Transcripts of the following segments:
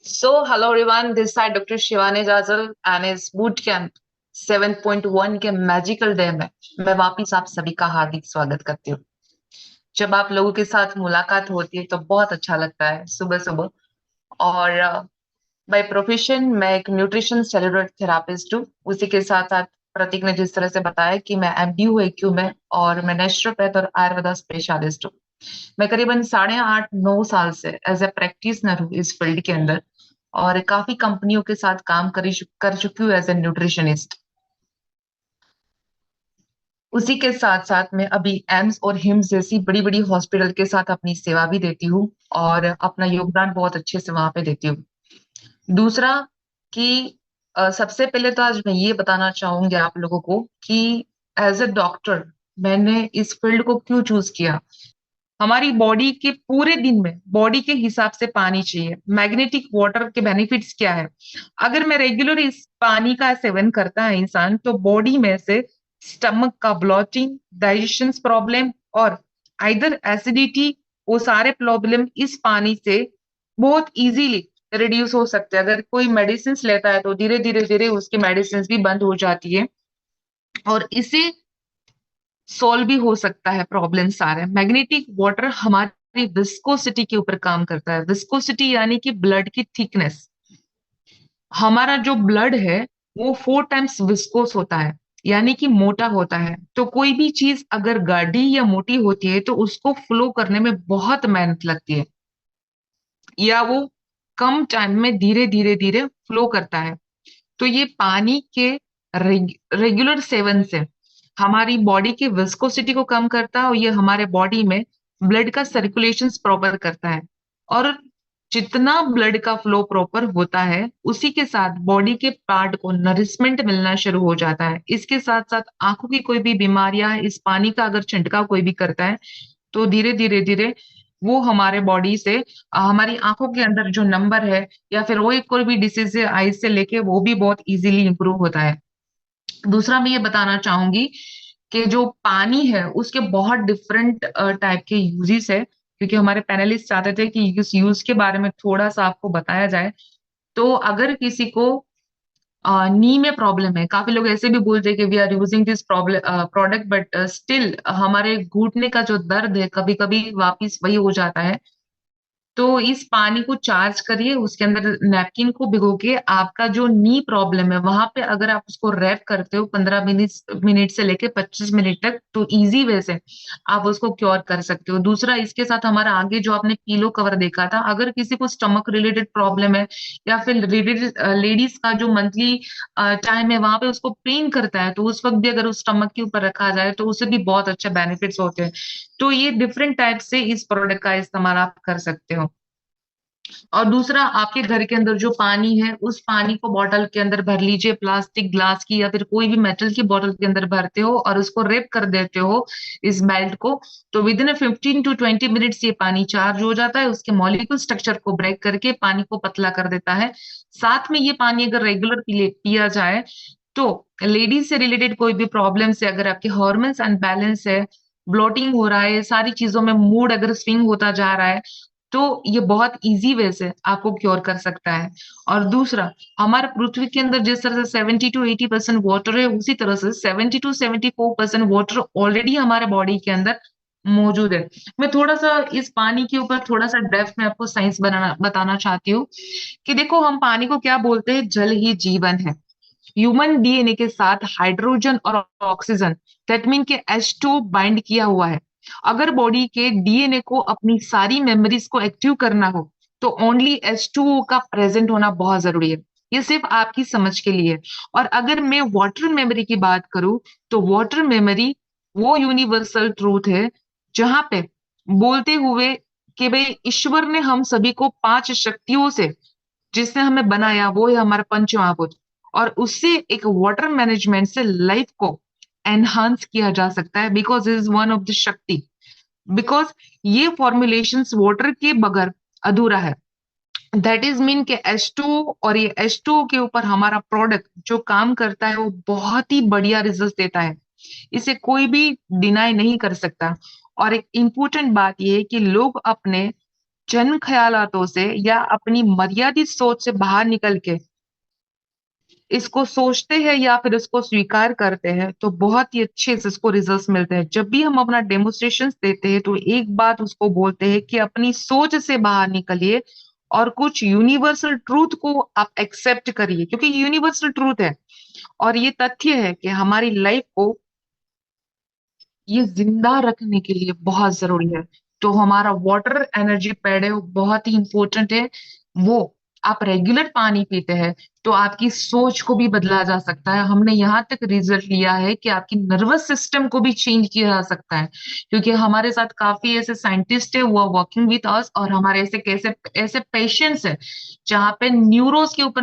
Hello everyone, this side Dr. Shivani Jajal and his boot camp 7.1 के magical day में मैं वापिस आप सभी का हार्दिक स्वागत करती हूँ। जब आप लोगों के साथ मुलाकात होती है तो बहुत अच्छा लगता है सुबह सुबह। और बाय प्रोफेशन मैं एक न्यूट्रिशन सेलुलर थेरापिस्ट हूँ। उसी के साथ साथ प्रतीक ने जिस तरह से बताया कि मैं एमडी हूँ एक्यू में, और मैं नेचुरोपैथ और आयुर्वेदा स्पेशलिस्ट हूँ। मैं करीबन 8.5-9 साल से एज ए प्रैक्टिशनर हूँ इस फील्ड के अंदर, और काफी कंपनियों के साथ काम कर चुकी हूँ एज ए न्यूट्रिशनिस्ट। उसी के साथ साथ मैं अभी एम्स और हिम्स जैसी बड़ी बड़ी हॉस्पिटल के साथ अपनी सेवा भी देती हूँ, और अपना योगदान बहुत अच्छे से वहां पे देती हूँ। दूसरा कि सबसे पहले तो आज मैं ये बताना चाहूंगी आप लोगों को कि एज ए डॉक्टर मैंने इस फील्ड को क्यों चूज किया। हमारी बॉडी के पूरे दिन में बॉडी के हिसाब से पानी चाहिए। मैग्नेटिक वाटर के बेनिफिट्स क्या है? अगर मैं रेगुलर इस पानी का सेवन करता है इंसान, तो बॉडी में से स्टमक का ब्लॉटिंग, डाइजेशन प्रॉब्लम और आइदर एसिडिटी, वो सारे प्रॉब्लम इस पानी से बहुत इजीली रिड्यूस हो सकते हैं। अगर कोई मेडिसिन लेता है तो धीरे धीरे धीरे उसकी मेडिसिन भी बंद हो जाती है, और इसे सोल्व भी हो सकता है प्रॉब्लम सारे। मैग्नेटिक वाटर हमारी विस्कोसिटी के ऊपर काम करता है। विस्कोसिटी यानी कि ब्लड की थिकनेस। हमारा जो ब्लड है वो 4 टाइम्स विस्कोस होता है, यानी कि मोटा होता है। तो कोई भी चीज अगर गाढ़ी या मोटी होती है तो उसको फ्लो करने में बहुत मेहनत लगती है, या वो कम टाइम में धीरे धीरे धीरे फ्लो करता है। तो ये पानी के रेगुलर सेवन से हमारी बॉडी की विस्कोसिटी को कम करता है, और ये हमारे बॉडी में ब्लड का सर्कुलेशन प्रॉपर करता है। और जितना ब्लड का फ्लो प्रॉपर होता है उसी के साथ बॉडी के पार्ट को नरिशमेंट मिलना शुरू हो जाता है। इसके साथ साथ आंखों की कोई भी बीमारियां इस पानी का अगर छिड़काव कोई भी करता है तो धीरे धीरे धीरे वो हमारे बॉडी से हमारी आंखों के अंदर जो नंबर है, या फिर वो एक कोई भी डिसीज है आईज से लेके, वो भी बहुत इजीली इंप्रूव होता है। दूसरा मैं ये बताना चाहूंगी कि जो पानी है उसके बहुत डिफरेंट टाइप के यूजेस है, क्योंकि हमारे पैनलिस्ट चाहते थे कि इस यूज के बारे में थोड़ा सा आपको बताया जाए। तो अगर किसी को नी में प्रॉब्लम है, काफी लोग ऐसे भी बोलते हैं कि we are using this problem product, but still हमारे घुटने का जो दर्द है कभी कभी वापिस वही हो जाता है। तो इस पानी को चार्ज करिए, उसके अंदर नैपकिन को भिगो के आपका जो नी प्रॉब्लम है वहां पे अगर आप उसको रैप करते हो 15 मिनट मिनट से लेके 25 मिनट तक, तो इजी वे से आप उसको क्योर कर सकते हो। दूसरा, इसके साथ हमारा आगे जो आपने पीलो कवर देखा था, अगर किसी को स्टमक रिलेटेड प्रॉब्लम है, या फिर लेडीज का जो मंथली टाइम है वहां पे उसको पेन करता है, तो उस वक्त भी अगर उस स्टमक के ऊपर रखा जाए तो उससे भी बहुत अच्छे बेनिफिट्स होते हैं। तो ये डिफरेंट टाइप से इस प्रोडक्ट का इस्तेमाल आप कर सकते हो। और दूसरा, आपके घर के अंदर जो पानी है उस पानी को बॉटल के अंदर भर लीजिए, प्लास्टिक, ग्लास की या फिर कोई भी मेटल की बॉटल के अंदर भरते हो और उसको रेप कर देते हो इस बेल्ट को, तो विद इन 15 to 20 मिनट्स ये पानी चार्ज हो जाता है। उसके मॉलिक्यूल स्ट्रक्चर को ब्रेक करके पानी को पतला कर देता है। साथ में ये पानी अगर रेगुलर पिया जाए तो लेडीज से रिलेटेड कोई भी प्रॉब्लम से, अगर आपके हॉर्मोन्स अनबैलेंस है, ब्लोटिंग हो रहा है, सारी चीजों में मूड अगर स्विंग होता जा रहा है, तो ये बहुत इजी वे से आपको क्योर कर सकता है। और दूसरा, हमारे पृथ्वी के अंदर जिस तरह से 70 to 80% वाटर है, उसी तरह से 70 to 74% वाटर ऑलरेडी हमारे बॉडी के अंदर मौजूद है। मैं थोड़ा सा इस पानी के ऊपर थोड़ा सा डेप्थ में आपको साइंस बताना चाहती हूँ कि देखो, हम पानी को क्या बोलते हैं, जल ही जीवन है। ह्यूमन डीएनए के साथ हाइड्रोजन और ऑक्सीजन, दैट मीन के H2 बाइंड किया हुआ है। अगर बॉडी के डीएनए को अपनी सारी मेमोरीज को एक्टिव करना हो तो ओनली H2O का प्रेजेंट होना बहुत जरूरी है। ये सिर्फ आपकी समझ के लिए है। और अगर मैं वाटर मेमोरी की बात करूं, तो वाटर मेमोरी वो यूनिवर्सल ट्रूथ है जहां पे बोलते हुए कि भाई ईश्वर ने हम सभी को 5 शक्तियों से जिसने हमें बनाया वो है हमारा पंच महाभूत, और उससे एक वाटर मैनेजमेंट से लाइफ को एनहांस किया जा सकता है, because is one of the शक्ति। बिकॉज ये फॉर्मुलेशंस वाटर के बगैर अधूरा है। दैट इज मीन के H2O, और ये H2O के ऊपर हमारा प्रोडक्ट जो काम करता है वो बहुत ही बढ़िया रिजल्ट देता है। इसे कोई भी डिनाई नहीं कर सकता। और एक इम्पोर्टेंट बात यह है कि लोग अपने जन्म ख्यालातों से या अपनी मर्यादित सोच से बाहर निकल के इसको सोचते हैं या फिर इसको स्वीकार करते हैं, तो बहुत ही अच्छे से इसको रिजल्ट्स मिलते हैं। जब भी हम अपना डेमोन्स्ट्रेशन देते हैं तो एक बात उसको बोलते हैं कि अपनी सोच से बाहर निकलिए और कुछ यूनिवर्सल ट्रूथ को आप एक्सेप्ट करिए, क्योंकि यूनिवर्सल ट्रूथ है और ये तथ्य है कि हमारी लाइफ को ये जिंदा रखने के लिए बहुत जरूरी है। तो हमारा वाटर एनर्जी पैड है वो बहुत ही इंपॉर्टेंट है। वो आप रेगुलर पानी पीते हैं तो आपकी सोच को भी बदला जा सकता है। हमने यहाँ तक रिजल्ट लिया है कि आपकी नर्वस सिस्टम को भी चेंज किया जा सकता है, क्योंकि हमारे साथ काफी ऐसे साइंटिस्ट है, वो आर वर्किंग विद अस, और हमारे ऐसे कैसे ऐसे पेशेंट्स है जहाँ पे न्यूरोस के ऊपर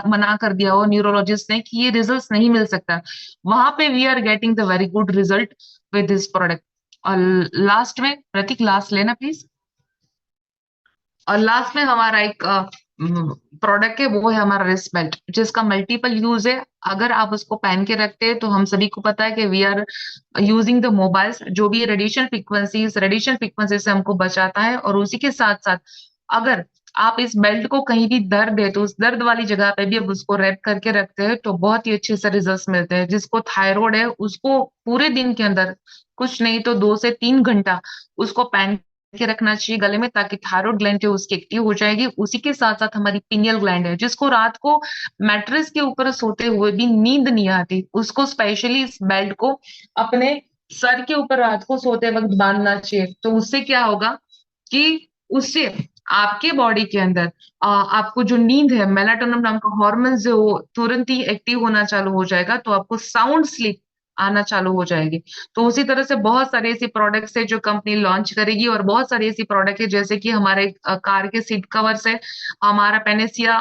मना कर दिया हो न्यूरोलॉजिस्ट ने कि ये रिजल्ट नहीं मिल सकता, वहां पे we are getting the very good result with this product. और लास्ट में प्रतीक, लास्ट लेना प्लीज। और लास्ट में हमारा एक प्रोडक्ट है, वो है हमारा रिस्ट बेल्ट, जिसका मल्टीपल यूज है। अगर आप उसको पहन के रखते हैं तो हम सभी को पता है कि we are using the mobiles, जो भी रेडिएशन फ्रीक्वेंसी से हमको बचाता है। और उसी के साथ साथ अगर आप इस बेल्ट को कहीं भी दर्द है तो उस दर्द वाली जगह पे भी अब उसको रैप करके रखते हैं तो बहुत ही अच्छे से रिजल्ट्स मिलते हैं। जिसको थायराइड है उसको पूरे दिन के अंदर कुछ नहीं तो 2 से 3 घंटा उसको पहन के रखना चाहिए गले में, ताकि थायराइड ग्लैंड जो उसकी एक्टिव हो जाएगी। उसी के साथ साथ हमारी पिनियल ग्लैंड है, जिसको रात को मैट्रेस के ऊपर सोते हुए भी नींद नहीं आती, उसको स्पेशली इस बेल्ट को अपने सर के ऊपर रात को सोते वक्त बांधना चाहिए। तो उससे क्या होगा कि उससे आपके बॉडी के अंदर आपको जो नींद है, मेलाटोनिन नाम का हार्मोन जो तुरंत ही एक्टिव होना चालू हो जाएगा, तो आपको साउंड स्लीप आना चालू हो जाएगी। तो उसी तरह से बहुत सारे ऐसी प्रोडक्ट्स है जो कंपनी लॉन्च करेगी, और बहुत सारी ऐसी प्रोडक्ट है जैसे कि हमारे कार के सीट कवर्स है, हमारा पेनेसिया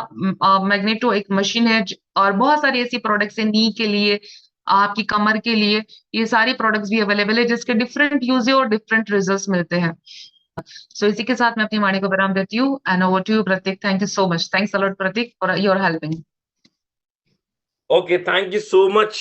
मैग्नेटो एक मशीन है, और बहुत सारी ऐसी प्रोडक्ट्स है नी के लिए, आपकी कमर के लिए। ये सारी प्रोडक्ट्स भी अवेलेबल है जिसके डिफरेंट यूज है और डिफरेंट रिजल्ट्स मिलते हैं। सो इसी के साथ मैं अपनी वाणी को विराम देती हूँ। And over to you Prateek. Thank you so much. Thanks a lot Prateek for your helping. Okay, thank you so much